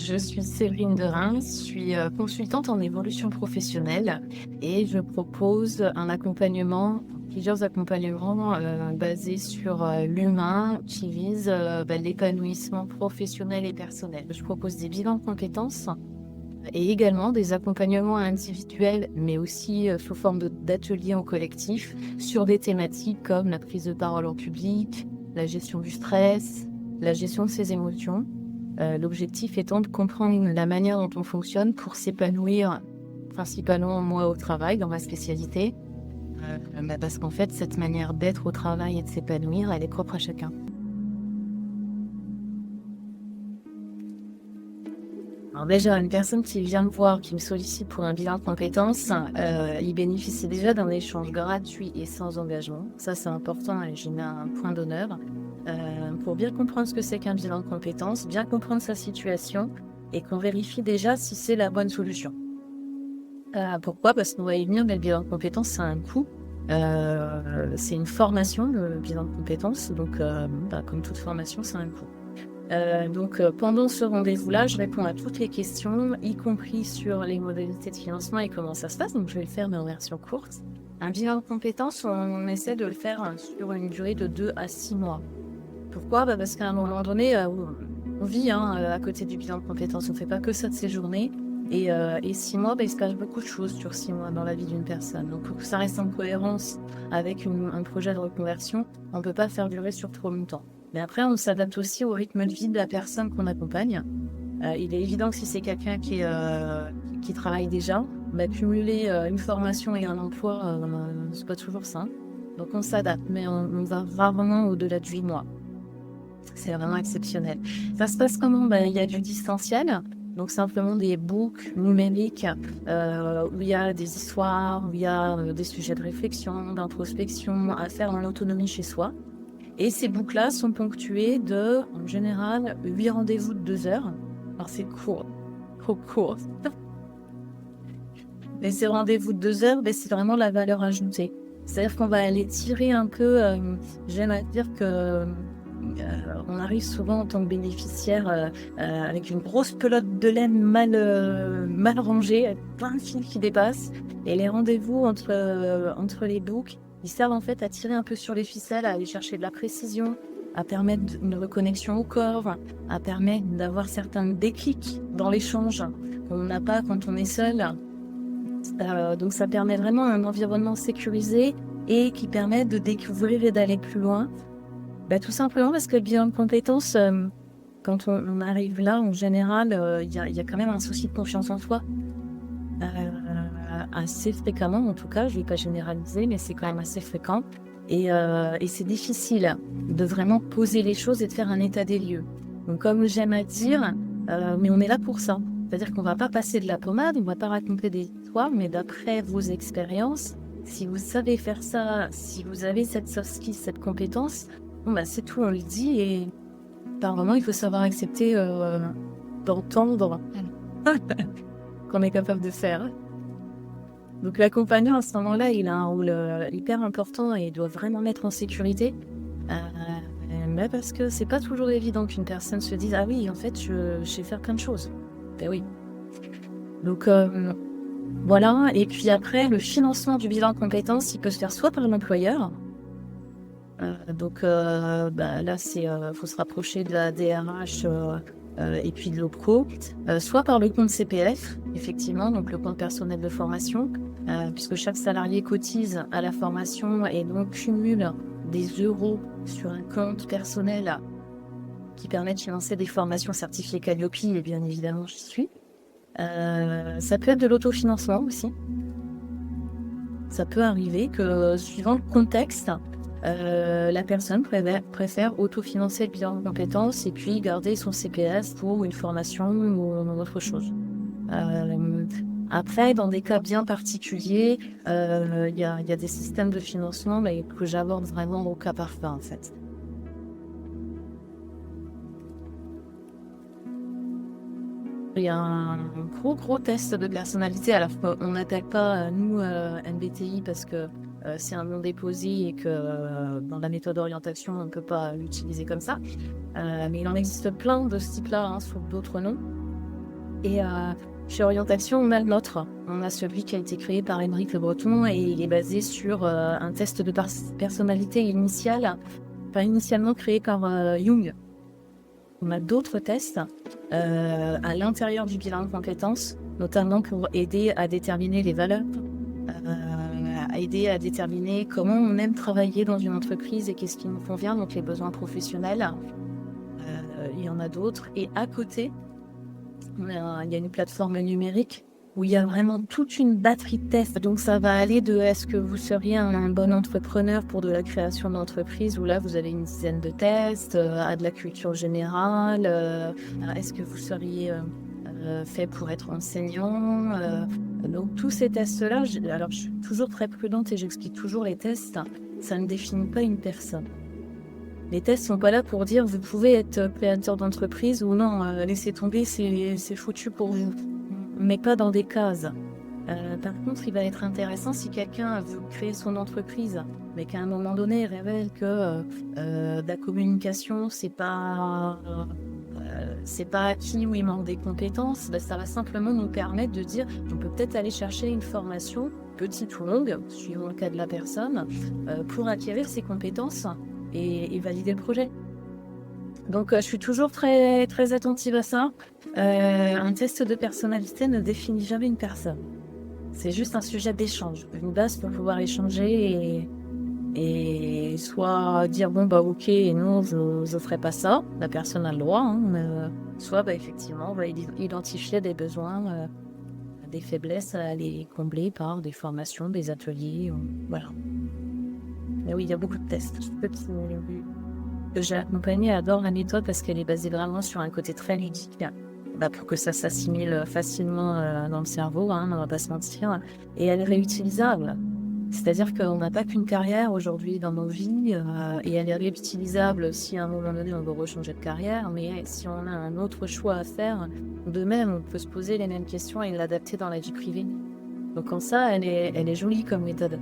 Je suis Séverine de Reims, je suis consultante en évolution professionnelle et je propose un accompagnement, plusieurs accompagnements basés sur l'humain qui visent l'épanouissement professionnel et personnel. Je propose des bilans de compétences et également des accompagnements individuels, mais aussi sous forme d'ateliers en collectif sur des thématiques comme la prise de parole en public, la gestion du stress, la gestion de ses émotions. L'objectif étant de comprendre la manière dont on fonctionne pour s'épanouir, principalement moi au travail, dans ma spécialité, parce qu'en fait, cette manière d'être au travail et de s'épanouir, elle est propre à chacun. Alors déjà, une personne qui vient me voir, qui me sollicite pour un bilan de compétences, il bénéficie déjà d'un échange gratuit et sans engagement. Ça, c'est important et j'y mets un point d'honneur. Pour bien comprendre ce que c'est qu'un bilan de compétences, bien comprendre sa situation et qu'on vérifie déjà si c'est la bonne solution. Pourquoi? Parce qu'on va y venir, mais le bilan de compétences, ça a un coût. C'est une formation, le bilan de compétences, donc comme toute formation, ça a un coût. Pendant ce rendez-vous-là, je réponds à toutes les questions, y compris sur les modalités de financement et comment ça se passe. Donc, je vais le faire, mais en version courte. Un bilan de compétences, on essaie de le faire sur une durée de 2 à 6 mois. Pourquoi? Parce qu'à un moment donné, on vit à côté du bilan de compétences. On ne fait pas que ça de ses journées. Et 6 mois, il se passe beaucoup de choses sur 6 mois dans la vie d'une personne. Donc, pour que ça reste en cohérence avec un projet de reconversion, on ne peut pas faire durer sur trop longtemps. Mais après, on s'adapte aussi au rythme de vie de la personne qu'on accompagne. Il est évident que si c'est quelqu'un qui travaille déjà, cumuler une formation et un emploi, c'est pas toujours simple. Donc on s'adapte, mais on va rarement au-delà de 8 mois. C'est vraiment exceptionnel. Ça se passe comment? Il y a du distanciel, donc simplement des books numériques où il y a des histoires, où il y a des sujets de réflexion, d'introspection à faire en autonomie chez soi. Et ces boucles-là sont ponctuées de, en général, 8 rendez-vous de 2 heures. Alors c'est court, trop court. Mais ces rendez-vous de 2 heures, c'est vraiment la valeur ajoutée. C'est-à-dire qu'on va aller tirer un peu, j'aime à dire que on arrive souvent en tant que bénéficiaire avec une grosse pelote de laine mal rangée, avec plein de fils qui dépassent. Et les rendez-vous entre les boucles, ils servent en fait à tirer un peu sur les ficelles, à aller chercher de la précision, à permettre une reconnexion au corps, à permettre d'avoir certains déclics dans l'échange qu'on n'a pas quand on est seul. Donc ça permet vraiment un environnement sécurisé et qui permet de découvrir et d'aller plus loin. Tout simplement parce que le bilan de compétences, quand on arrive là, en général, il y a quand même un souci de confiance en soi. Assez fréquemment, en tout cas, je ne vais pas généraliser, mais c'est quand même assez fréquent. Et c'est difficile de vraiment poser les choses et de faire un état des lieux. Donc comme j'aime à dire, mais on est là pour ça. C'est-à-dire qu'on ne va pas passer de la pommade, on ne va pas raconter des histoires, mais d'après vos expériences, si vous savez faire ça, si vous avez cette soft skill, cette compétence, c'est tout, on le dit. Et vraiment, il faut savoir accepter d'entendre qu'on est capable de faire. Donc l'accompagnant, à ce moment-là, il a un rôle hyper important et il doit vraiment mettre en sécurité. Mais parce que c'est pas toujours évident qu'une personne se dise « Ah oui, en fait, je sais faire plein de choses. » Ben oui. Donc voilà. Et puis après, le financement du bilan de compétences, il peut se faire soit par l'employeur. Là, faut se rapprocher de la DRH et puis de l'OPCO, soit par le compte CPF, effectivement, donc le compte personnel de formation, puisque chaque salarié cotise à la formation et donc cumule des euros sur un compte personnel qui permet de financer des formations certifiées Calliope, et bien évidemment, j'y suis. Ça peut être de l'autofinancement aussi. Ça peut arriver que, suivant le contexte, la personne préfère autofinancer le bilan de compétences et puis garder son CPF pour une formation ou autre chose. Après, dans des cas bien particuliers, il y a des systèmes de financement que j'aborde vraiment au cas par cas, en fait. Il y a un gros test de personnalité. Alors, on n'attaque pas, nous, MBTI, parce que c'est un nom déposé et que dans la méthode d'orientation, on ne peut pas l'utiliser comme ça. Mais il en existe plein de ce type-là sous d'autres noms. Et chez Orientation, on a le nôtre. On a celui qui a été créé par Émeric Le Breton et il est basé sur un test de personnalité initiale, enfin initialement créé par Jung. On a d'autres tests à l'intérieur du bilan de compétences, notamment pour aider à déterminer les valeurs, à aider à déterminer comment on aime travailler dans une entreprise et qu'est-ce qui nous convient, donc les besoins professionnels. Il y en a d'autres. Et à côté, il y a une plateforme numérique où il y a vraiment toute une batterie de tests. Donc ça va aller de est-ce que vous seriez un bon entrepreneur pour de la création d'entreprise, où là vous avez une dizaine de tests, à de la culture générale, est-ce que vous seriez fait pour être enseignant. Donc tous ces tests-là, alors je suis toujours très prudente et j'explique toujours les tests, ça ne définit pas une personne. Les tests sont pas là pour dire vous pouvez être créateur d'entreprise ou non, laissez tomber, c'est foutu pour vous. Mais pas dans des cases. Par contre, il va être intéressant si quelqu'un veut créer son entreprise, mais qu'à un moment donné, il révèle que la communication, c'est pas acquis ou il manque des compétences. Ben, ça va simplement nous permettre de dire on peut peut-être aller chercher une formation, petite ou longue, suivant le cas de la personne, pour acquérir ses compétences et valider le projet. Donc, je suis toujours très, très attentive à ça. Un test de personnalité ne définit jamais une personne. C'est juste un sujet d'échange, une base pour pouvoir échanger et soit dire bon bah ok, non je ferai pas ça, la personne a le droit, hein, soit bah, effectivement on va identifier des besoins, des faiblesses à les combler par des formations, des ateliers, voilà. Mais oui, il y a beaucoup de tests. J'ai accompagné adore la méthode parce qu'elle est basée vraiment sur un côté très ludique, bah, pour que ça s'assimile facilement dans le cerveau, on va pas se mentir, et elle est réutilisable. C'est-à-dire qu'on n'a pas qu'une carrière aujourd'hui dans nos vies, et elle est réutilisable si à un moment donné on veut rechanger de carrière, mais si on a un autre choix à faire, de même on peut se poser les mêmes questions et l'adapter dans la vie privée. Donc en ça, elle est jolie comme méthode.